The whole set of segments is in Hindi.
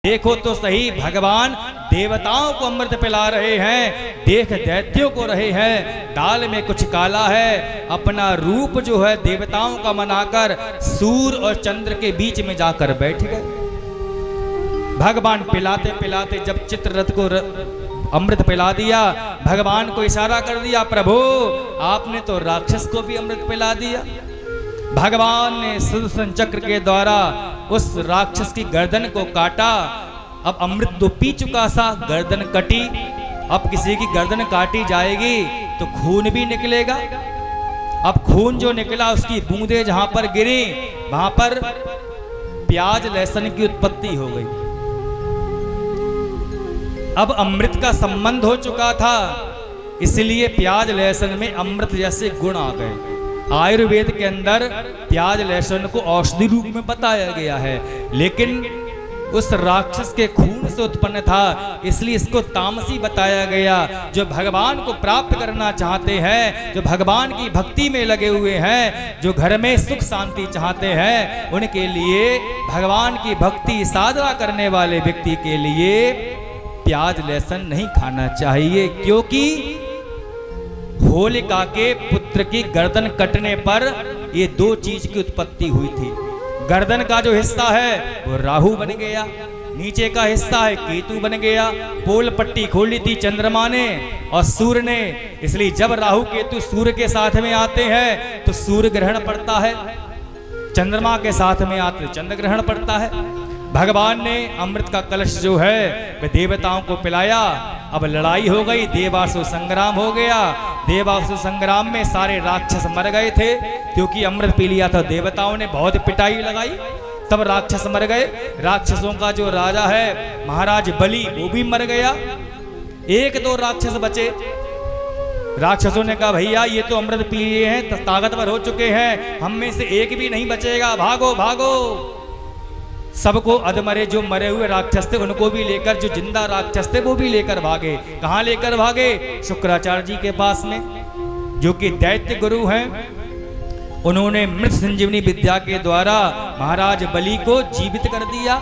देखो तो सही, भगवान देवताओं को अमृत पिला रहे हैं, देख दैत्यों को रहे हैं। दाल में कुछ काला है, अपना रूप जो है देवताओं का मनाकर सूर्य और चंद्र के बीच में जाकर बैठ गए। भगवान पिलाते पिलाते जब चित्ररथ को अमृत पिला दिया, भगवान को इशारा कर दिया, प्रभु आपने तो राक्षस को भी अमृत पिला दिया। भगवान ने सुदर्शन चक्र के द्वारा उस राक्षस की गर्दन को काटा। अब अमृत तो पी चुका सा, गर्दन कटी, अब किसी की गर्दन काटी जाएगी तो खून भी निकलेगा। अब खून जो निकला उसकी बूंदें जहां पर गिरी वहां पर प्याज लहसुन की उत्पत्ति हो गई। अब अमृत का संबंध हो चुका था, इसलिए प्याज लहसुन में अमृत जैसे गुण आ गए। आयुर्वेद के अंदर प्याज लहसुन को औषधि रूप में बताया गया है, लेकिन उस राक्षस के खून से उत्पन्न था, इसलिए इसको तामसी बताया गया। जो भगवान को प्राप्त करना चाहते हैं, जो भगवान की भक्ति में लगे हुए हैं, जो घर में सुख शांति चाहते हैं, उनके लिए भगवान की भक्ति साधना करने वाले व्यक्ति के लिए प्याज लहसुन नहीं खाना चाहिए। क्योंकि होलिका के पुत्र की गर्दन कटने पर ये दो चीज की उत्पत्ति हुई थी। गर्दन का जो हिस्सा है वो राहु बन गया, नीचे का हिस्सा है केतु बन गया। पोल पट्टी खोली थी चंद्रमा ने और सूर्य ने, इसलिए जब राहु केतु सूर्य के साथ में आते हैं तो सूर्य ग्रहण पड़ता है, चंद्रमा के साथ में आते चंद्र ग्रहण पड़ता है। भगवान ने अमृत का कलश जो है वह देवताओं को पिलाया। अब लड़ाई हो गई, देवासुर संग्राम हो गया। देवासुर संग्राम में सारे राक्षस मर गए थे, क्योंकि अमृत पी लिया था। देवताओं ने बहुत पिटाई लगाई, तब राक्षस मर गए। राक्षसों का जो राजा है महाराज बलि, वो भी मर गया। एक दो राक्षस बचे। राक्षसों ने कहा भैया ये तो अमृत पी लिए हैं, ताकतवर हो चुके हैं, हम में से एक भी नहीं बचेगा, भागो भागो। सबको अधमरे जो मरे हुए राक्षस थे उनको भी लेकर, जो जिंदा राक्षस थे वो भी लेकर भागे। कहाँ लेकर भागे? शुक्राचार्य जी के पास में, जो कि दैत्य गुरु हैं। उन्होंने मृत संजीवनी विद्या के द्वारा महाराज बलि को जीवित कर दिया,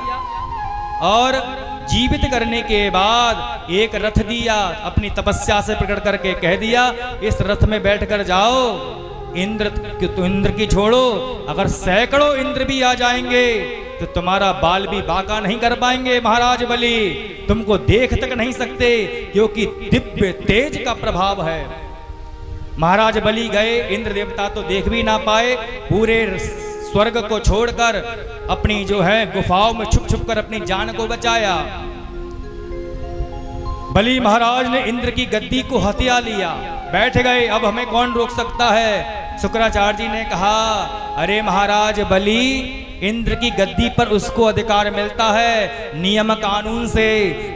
और जीवित करने के बाद एक रथ दिया, अपनी तपस्या से प्रकट करके कह दिया इस रथ में बैठकर जाओ। इंद्र की छोड़ो, अगर सैकड़ों इंद्र भी आ जाएंगे तो तुम्हारा बाल भी बाका नहीं कर पाएंगे। महाराज बलि तुमको देख तक नहीं सकते, क्योंकि दिव्य तेज का प्रभाव है। महाराज बलि गए, इंद्र देवता तो देख भी ना पाए। पूरे स्वर्ग को छोड़कर अपनी जो है गुफाओं में छुप छुप कर अपनी जान को बचाया। बलि महाराज ने इंद्र की गद्दी को हथिया लिया, बैठ गए। अब हमें कौन रोक सकता है? शुक्राचार्य जी ने कहा अरे महाराज बलि, इंद्र की गद्दी पर उसको अधिकार मिलता है नियम कानून से,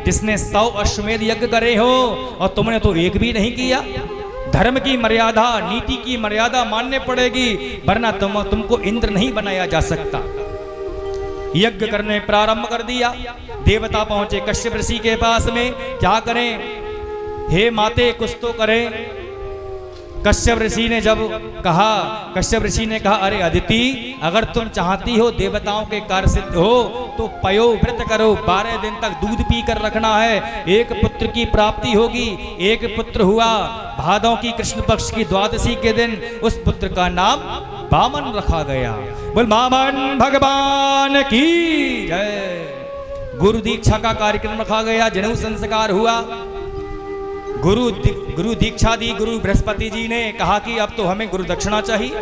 जिसने 100 अश्वमेध यज्ञ करे हो, और तुमने तो एक भी नहीं किया। धर्म की मर्यादा, नीति की मर्यादा मानने पड़ेगी, वरना तुमको इंद्र नहीं बनाया जा सकता। यज्ञ करने प्रारंभ कर दिया। देवता पहुंचे कश्यप ऋषि के पास में, क्या करें? हे माते कुछ तो करें। कश्यप ऋषि ने जब कहा, कश्यप ऋषि ने कहा अरे अदिति, अगर तुम चाहती हो देवताओं के कार्य सिद्ध हो तो पयो व्रत करो, 12 दिन तक दूध पी कर रखना है, एक पुत्र की प्राप्ति होगी। एक पुत्र हुआ, भादों की कृष्ण पक्ष की द्वादशी के दिन उस पुत्र का नाम वामन रखा गया। बोल वामन भगवान की जय। गुरु दीक्षा का कार्यक्रम रखा गया, जनेऊ संस्कार हुआ। गुरु दीक्षा दी गुरु बृहस्पति जी ने, कहा कि अब तो हमें गुरु दक्षिणा चाहिए।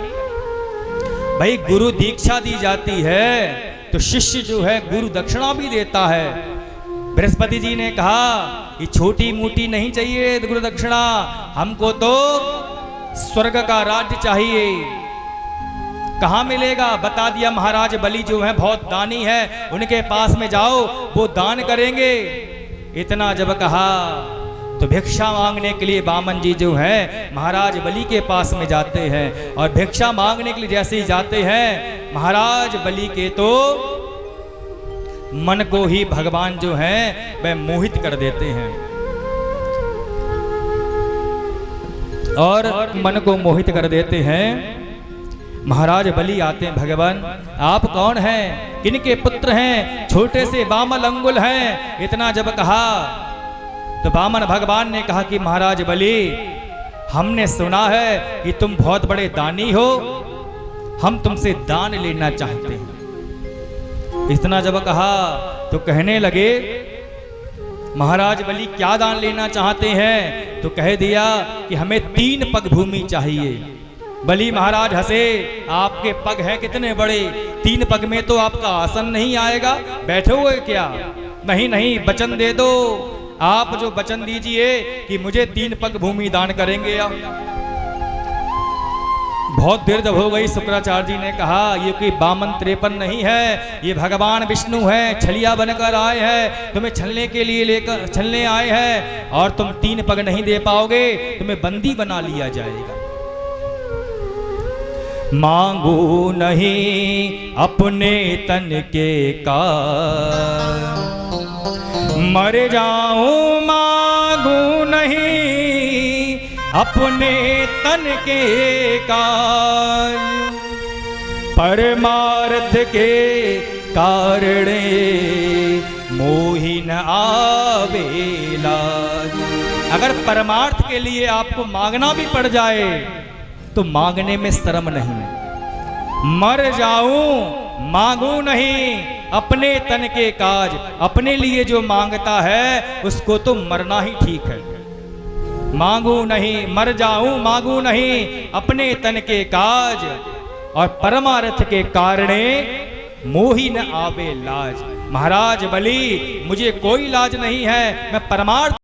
भाई गुरु दीक्षा दी जाती है तो शिष्य जो है गुरु दक्षिणा भी देता है। बृहस्पति जी ने कहा ये छोटी मोटी नहीं चाहिए गुरु दक्षिणा, हमको तो स्वर्ग का राज्य चाहिए। कहाँ मिलेगा? बता दिया महाराज बलि जो है बहुत दानी है, उनके पास में जाओ, वो दान करेंगे। इतना जब कहा तो भिक्षा मांगने के लिए वामन जी जो है महाराज बलि के पास में जाते हैं, और भिक्षा मांगने के लिए जैसे ही जाते हैं महाराज बलि के तो मन को ही भगवान जो है वह मोहित कर देते हैं, और मन को मोहित कर देते हैं। महाराज बलि आते हैं, भगवान आप कौन हैं, किनके पुत्र हैं, छोटे से बामन अंगुल हैं। इतना जब कहा तो बामन भगवान ने कहा कि महाराज बलि, हमने सुना है कि तुम बहुत बड़े दानी हो, हम तुमसे दान लेना चाहते हैं। इतना जब कहा तो कहने लगे, महाराज बलि क्या दान लेना चाहते हैं? तो कह दिया कि हमें 3 पग भूमि चाहिए। बलि महाराज हंसे, आपके पग हैं कितने बड़े, 3 पग में तो आपका आसन नहीं आएगा, बैठोगे क्या? नहीं नहीं, वचन दे दो, आप जो वचन दीजिए कि मुझे 3 पग भूमि दान करेंगे आप। बहुत देर जब हो गई, शुक्राचार्य जी ने कहा ये कोई बामन 53 नहीं है, ये भगवान विष्णु है, छलिया बनकर आए हैं, तुम्हें छलने के लिए लेकर छलने आए हैं, और तुम 3 पग नहीं दे पाओगे, तुम्हें बंदी बना लिया जाएगा। मांगू नहीं अपने तन के का, मर जाऊं मांगू नहीं अपने तन के काज, परमार्थ के कारणे मोहिन आवेला। अगर परमार्थ के लिए आपको मांगना भी पड़ जाए तो मांगने में शर्म नहीं। मर जाऊं मांगू नहीं अपने तन के काज, अपने लिए जो मांगता है उसको तो मरना ही ठीक है। मांगू नहीं, मर जाऊं मांगू नहीं अपने तन के काज, और परमार्थ के कारणे मोहि न आवे लाज। महाराज बलि, मुझे कोई लाज नहीं है, मैं परमार्थ